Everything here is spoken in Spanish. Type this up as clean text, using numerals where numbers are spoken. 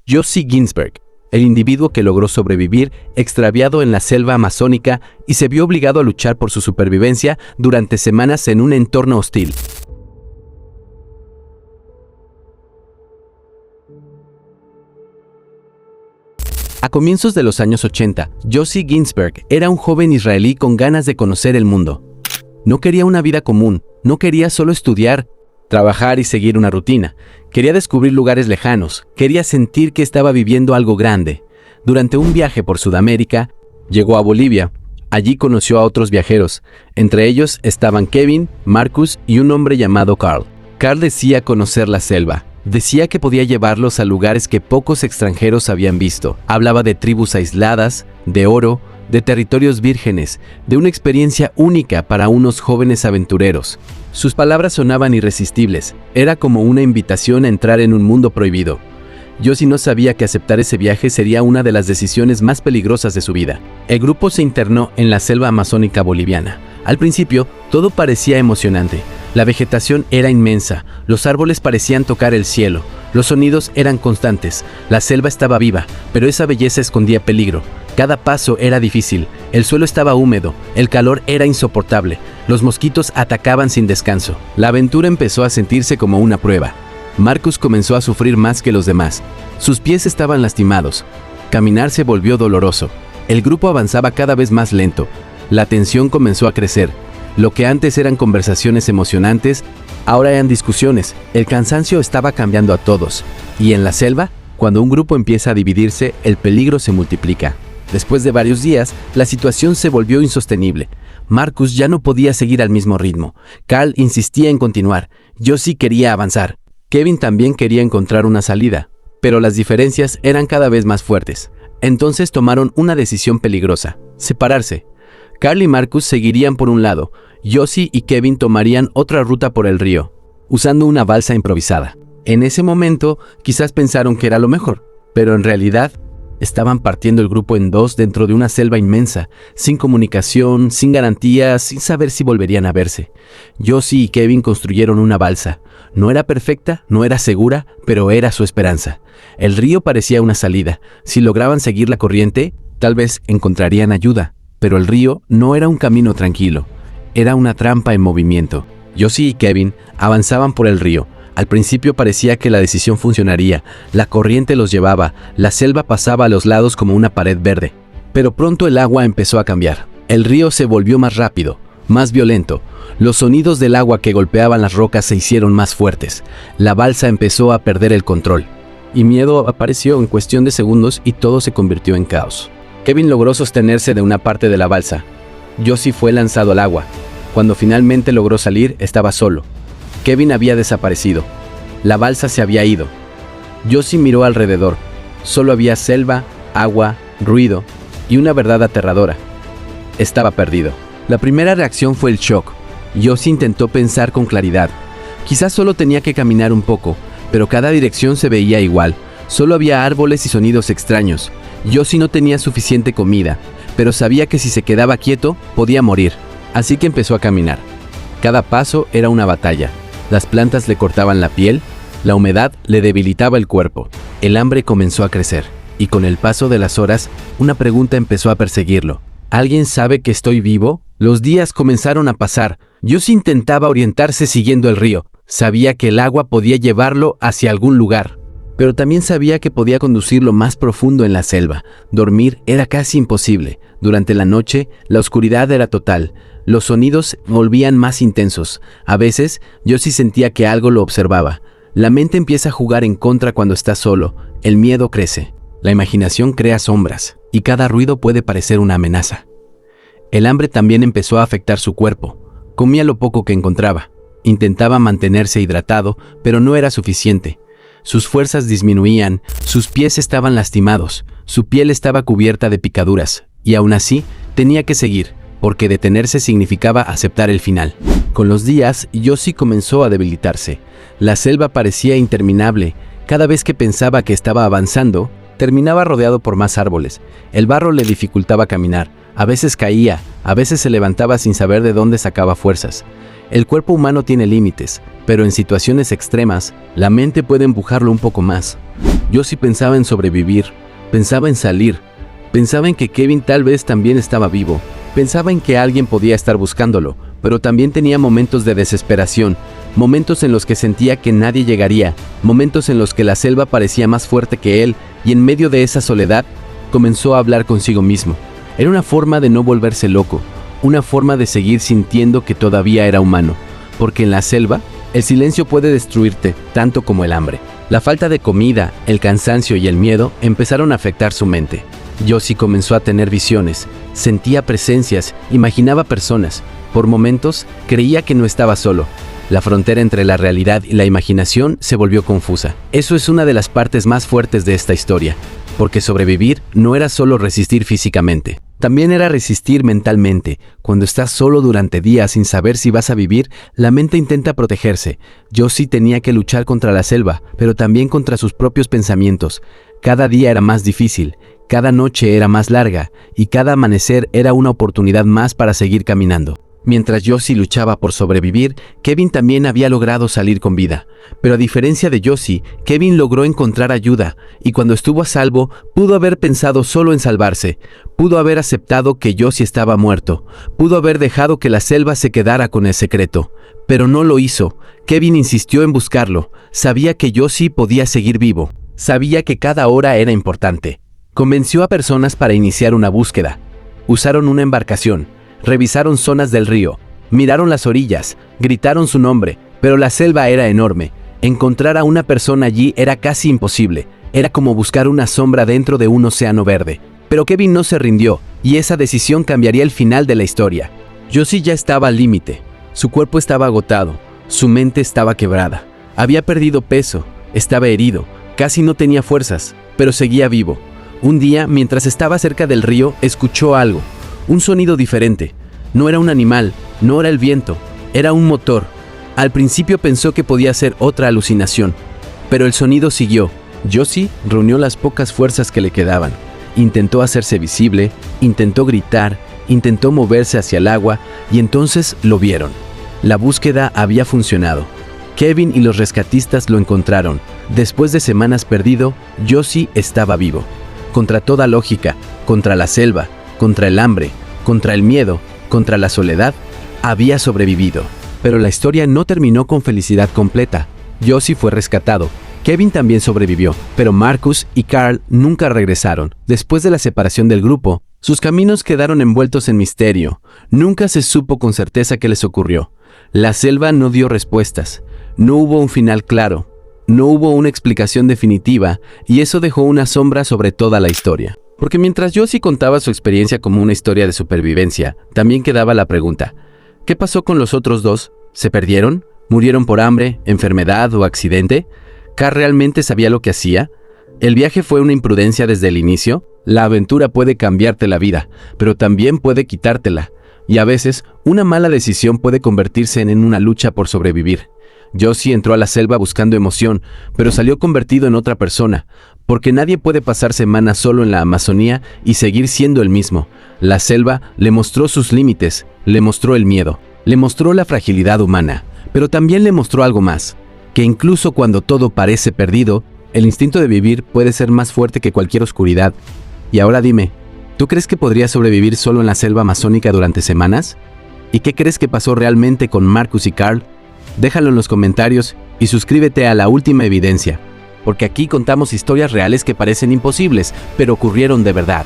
Josie Ginsberg, el individuo que logró sobrevivir extraviado en la selva amazónica y se vio obligado a luchar por su supervivencia durante semanas en un entorno hostil. A comienzos de los años 80, Josie Ginsberg era un joven israelí con ganas de conocer el mundo. No quería una vida común, no quería solo estudiar, trabajar y seguir una rutina. Quería descubrir lugares lejanos, quería sentir que estaba viviendo algo grande. Durante un viaje por Sudamérica, llegó a Bolivia. Allí conoció a otros viajeros. Entre ellos estaban Kevin, Marcus y un hombre llamado Carl. Carl decía conocer la selva. Decía que podía llevarlos a lugares que pocos extranjeros habían visto. Hablaba de tribus aisladas, de oro, de territorios vírgenes, de una experiencia única para unos jóvenes aventureros. Sus palabras sonaban irresistibles. Era como una invitación a entrar en un mundo prohibido. Josie no sabía que aceptar ese viaje sería una de las decisiones más peligrosas de su vida. El grupo se internó en la selva amazónica boliviana. Al principio, todo parecía emocionante. La vegetación era inmensa, los árboles parecían tocar el cielo, los sonidos eran constantes, la selva estaba viva, pero esa belleza escondía peligro. Cada paso era difícil, el suelo estaba húmedo, el calor era insoportable, los mosquitos atacaban sin descanso. La aventura empezó a sentirse como una prueba. Marcus comenzó a sufrir más que los demás. Sus pies estaban lastimados. Caminar se volvió doloroso. El grupo avanzaba cada vez más lento. La tensión comenzó a crecer. Lo que antes eran conversaciones emocionantes, ahora eran discusiones. El cansancio estaba cambiando a todos. Y en la selva, cuando un grupo empieza a dividirse, el peligro se multiplica. Después de varios días, la situación se volvió insostenible. Marcus ya no podía seguir al mismo ritmo. Carl insistía en continuar. Josie quería avanzar. Kevin también quería encontrar una salida. Pero las diferencias eran cada vez más fuertes. Entonces tomaron una decisión peligrosa: separarse. Carl y Marcus seguirían por un lado. Josie y Kevin tomarían otra ruta por el río, usando una balsa improvisada. En ese momento, quizás pensaron que era lo mejor, pero en realidad, estaban partiendo el grupo en dos dentro de una selva inmensa, sin comunicación, sin garantías, sin saber si volverían a verse. Josie y Kevin construyeron una balsa. No era perfecta, no era segura, pero era su esperanza. El río parecía una salida. Si lograban seguir la corriente, tal vez encontrarían ayuda. Pero el río no era un camino tranquilo. Era una trampa en movimiento. Josie y Kevin avanzaban por el río. Al principio parecía que la decisión funcionaría. La corriente los llevaba, la selva pasaba a los lados como una pared verde. Pero pronto el agua empezó a cambiar. El río se volvió más rápido, más violento. Los sonidos del agua que golpeaban las rocas se hicieron más fuertes. La balsa empezó a perder el control. Y miedo apareció en cuestión de segundos y todo se convirtió en caos. Kevin logró sostenerse de una parte de la balsa. Josie fue lanzado al agua. Cuando finalmente logró salir, estaba solo. Kevin había desaparecido. La balsa se había ido. Josie miró alrededor. Solo había selva, agua, ruido y una verdad aterradora. Estaba perdido. La primera reacción fue el shock. Josie intentó pensar con claridad. Quizás solo tenía que caminar un poco, pero cada dirección se veía igual. Solo había árboles y sonidos extraños. Josie no tenía suficiente comida, pero sabía que si se quedaba quieto, podía morir. Así que empezó a caminar. Cada paso era una batalla. Las plantas le cortaban la piel, la humedad le debilitaba el cuerpo. El hambre comenzó a crecer, y con el paso de las horas, una pregunta empezó a perseguirlo. ¿Alguien sabe que estoy vivo? Los días comenzaron a pasar. Josie intentaba orientarse siguiendo el río. Sabía que el agua podía llevarlo hacia algún lugar, pero también sabía que podía conducirlo más profundo en la selva. Dormir era casi imposible. Durante la noche, la oscuridad era total. Los sonidos volvían más intensos. A veces, Josie sentía que algo lo observaba. La mente empieza a jugar en contra cuando está solo. El miedo crece. La imaginación crea sombras, y cada ruido puede parecer una amenaza. El hambre también empezó a afectar su cuerpo. Comía lo poco que encontraba. Intentaba mantenerse hidratado, pero no era suficiente. Sus fuerzas disminuían, sus pies estaban lastimados, su piel estaba cubierta de picaduras, y aún así tenía que seguir, porque detenerse significaba aceptar el final. Con los días, Josie comenzó a debilitarse. La selva parecía interminable. Cada vez que pensaba que estaba avanzando, terminaba rodeado por más árboles. El barro le dificultaba caminar. A veces caía, a veces se levantaba sin saber de dónde sacaba fuerzas. El cuerpo humano tiene límites, pero en situaciones extremas, la mente puede empujarlo un poco más. Josie pensaba en sobrevivir, pensaba en salir, pensaba en que Kevin tal vez también estaba vivo, pensaba en que alguien podía estar buscándolo, pero también tenía momentos de desesperación, momentos en los que sentía que nadie llegaría, momentos en los que la selva parecía más fuerte que él, y en medio de esa soledad, comenzó a hablar consigo mismo. Era una forma de no volverse loco, una forma de seguir sintiendo que todavía era humano, porque en la selva, el silencio puede destruirte tanto como el hambre. La falta de comida, el cansancio y el miedo empezaron a afectar su mente. Josie comenzó a tener visiones, sentía presencias, imaginaba personas. Por momentos, creía que no estaba solo. La frontera entre la realidad y la imaginación se volvió confusa. Eso es una de las partes más fuertes de esta historia, porque sobrevivir no era solo resistir físicamente. También era resistir mentalmente. Cuando estás solo durante días sin saber si vas a vivir, la mente intenta protegerse. Josie tenía que luchar contra la selva, pero también contra sus propios pensamientos. Cada día era más difícil, cada noche era más larga, y cada amanecer era una oportunidad más para seguir caminando. Mientras Josie luchaba por sobrevivir, Kevin también había logrado salir con vida. Pero a diferencia de Josie, Kevin logró encontrar ayuda, y cuando estuvo a salvo, pudo haber pensado solo en salvarse. Pudo haber aceptado que Josie estaba muerto. Pudo haber dejado que la selva se quedara con el secreto. Pero no lo hizo. Kevin insistió en buscarlo. Sabía que Josie podía seguir vivo. Sabía que cada hora era importante. Convenció a personas para iniciar una búsqueda. Usaron una embarcación. Revisaron zonas del río, miraron las orillas, gritaron su nombre, pero la selva era enorme. Encontrar a una persona allí era casi imposible. Era como buscar una sombra dentro de un océano verde. Pero Kevin no se rindió, y esa decisión cambiaría el final de la historia. Josie ya estaba al límite. Su cuerpo estaba agotado, su mente estaba quebrada. Había perdido peso, estaba herido, casi no tenía fuerzas, pero seguía vivo. Un día, mientras estaba cerca del río, escuchó algo. Un sonido diferente. No era un animal, no era el viento, era un motor. Al principio pensó que podía ser otra alucinación, pero el sonido siguió. Josie reunió las pocas fuerzas que le quedaban. Intentó hacerse visible, intentó gritar, intentó moverse hacia el agua, y entonces lo vieron. La búsqueda había funcionado. Kevin y los rescatistas lo encontraron. Después de semanas perdido, Josie estaba vivo. Contra toda lógica, contra la selva, contra el hambre, contra el miedo, contra la soledad, había sobrevivido. Pero la historia no terminó con felicidad completa. Josie fue rescatado. Kevin también sobrevivió, pero Marcus y Carl nunca regresaron. Después de la separación del grupo, sus caminos quedaron envueltos en misterio. Nunca se supo con certeza qué les ocurrió. La selva no dio respuestas. No hubo un final claro. No hubo una explicación definitiva, y eso dejó una sombra sobre toda la historia. Porque mientras Josie contaba su experiencia como una historia de supervivencia, también quedaba la pregunta: ¿qué pasó con los otros dos? ¿Se perdieron? ¿Murieron por hambre, enfermedad o accidente? ¿Carl realmente sabía lo que hacía? ¿El viaje fue una imprudencia desde el inicio? La aventura puede cambiarte la vida, pero también puede quitártela. Y a veces, una mala decisión puede convertirse en una lucha por sobrevivir. Josie entró a la selva buscando emoción, pero salió convertido en otra persona, porque nadie puede pasar semanas solo en la Amazonía y seguir siendo el mismo. La selva le mostró sus límites, le mostró el miedo, le mostró la fragilidad humana, pero también le mostró algo más, que incluso cuando todo parece perdido, el instinto de vivir puede ser más fuerte que cualquier oscuridad. Y ahora dime, ¿tú crees que podrías sobrevivir solo en la selva amazónica durante semanas? ¿Y qué crees que pasó realmente con Marcus y Carl? Déjalo en los comentarios y suscríbete a La Última Evidencia, porque aquí contamos historias reales que parecen imposibles, pero ocurrieron de verdad.